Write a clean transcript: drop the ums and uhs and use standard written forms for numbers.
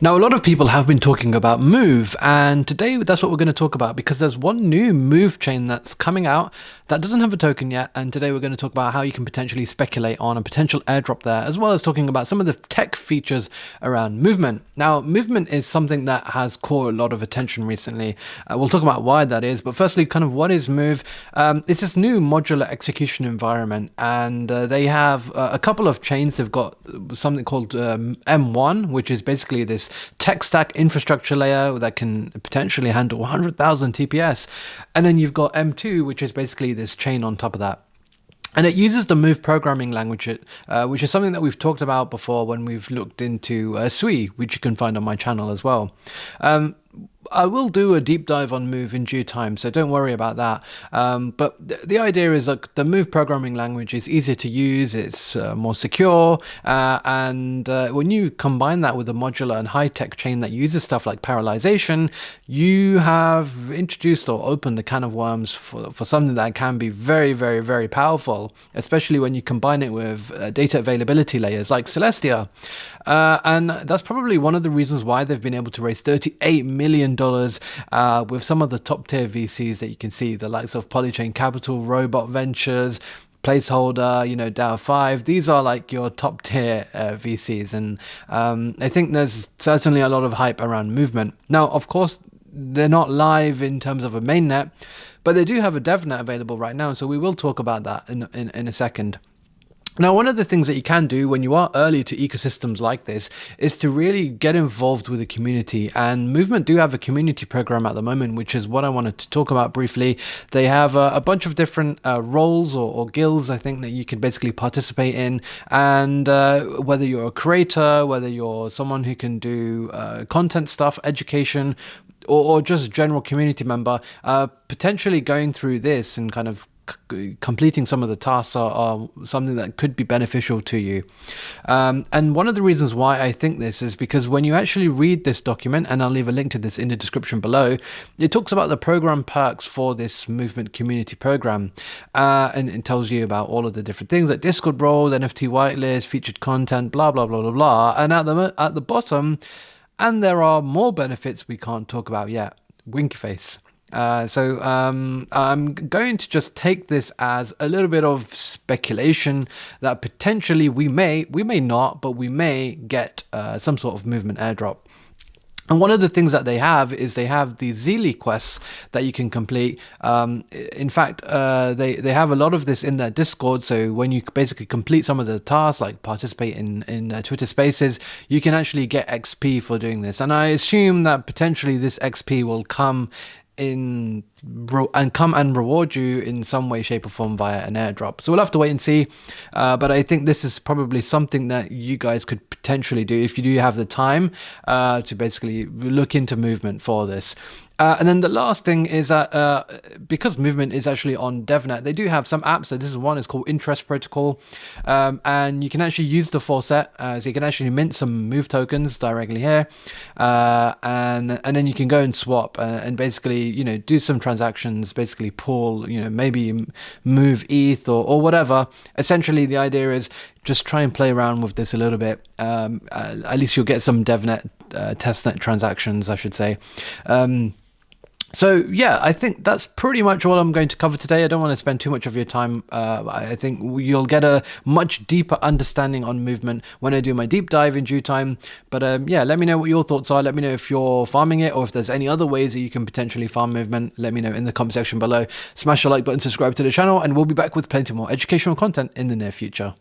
Now, a lot of people have been talking about Move, and today that's what we're going to talk about because there's one new Move chain that's coming out that doesn't have a token yet, and today we're going to talk about how you can potentially speculate on a potential airdrop there, as well as talking about some of the tech features around movement. Now, movement is something that has caught a lot of attention recently. We'll talk about why that is, but firstly, kind of what is Move? It's this new modular execution environment, and they have a couple of chains. They've got something called M1, which is basically this tech stack infrastructure layer that can potentially handle 100,000 TPS. And then you've got M2, which is basically this chain on top of that. And it uses the Move programming language, which is something that we've talked about before when we've looked into Sui, which you can find on my channel as well. I will do a deep dive on Move in due time, so don't worry about that. But the idea is like the Move programming language is easier to use, it's more secure, and when you combine that with a modular and high-tech chain that uses stuff like parallelization, you have introduced or opened the can of worms for something that can be very, very, very powerful, especially when you combine it with data availability layers like Celestia. And that's probably one of the reasons why they've been able to raise $38 million with some of the top tier VCs that you can see, the likes of Polychain Capital, Robot Ventures, Placeholder, DAO 5. These are like your top tier VCs, and I think there's certainly a lot of hype around movement. Now, of course, they're not live in terms of a mainnet, but they do have a devnet available right now, so we will talk about that in a second. Now, one of the things that you can do when you are early to ecosystems like this is to really get involved with the community, and Movement do have a community program at the moment, which is what I wanted to talk about briefly. They have a bunch of different roles or guilds, I think, that you can basically participate in, and whether you're a creator, whether you're someone who can do content stuff, education, or just general community member, potentially going through this and kind of completing some of the tasks are something that could be beneficial to you. And one of the reasons why I think this is because when you actually read this document, and I'll leave a link to this in the description below, it talks about the program perks for this Movement community program, and it tells you about all of the different things like Discord roles, NFT whitelist, featured content, blah blah blah blah blah. And at the bottom, and there are more benefits we can't talk about yet. Winky face. So I'm going to just take this as a little bit of speculation that potentially we may not, but we may get some sort of Movement airdrop. And one of the things that they have is they have these Zeely quests that you can complete. In fact, they have a lot of this in their Discord. So when you basically complete some of the tasks, like participate in Twitter Spaces, you can actually get XP for doing this. And I assume that potentially this XP will come and reward you in some way, shape or form via an airdrop. So we'll have to wait and see, but I think this is probably something that you guys could potentially do if you do have the time to basically look into Movement for this. And then the last thing is that because Movement is actually on DevNet, they do have some apps. So this is one, it's called Interest Protocol, and you can actually use the full set. So you can actually mint some Move tokens directly here, and then you can go and swap and basically do some transactions, basically pull maybe Move ETH or whatever. Essentially, the idea is just try and play around with this a little bit. At least you'll get some DevNet testnet transactions, I should say. So yeah, I think that's pretty much all I'm going to cover today. I don't want to spend too much of your time. I think you'll get a much deeper understanding on Movement when I do my deep dive in due time. But yeah, let me know what your thoughts are. Let me know if you're farming it or if there's any other ways that you can potentially farm Movement. Let me know in the comment section below. Smash the like button, subscribe to the channel, and we'll be back with plenty more educational content in the near future.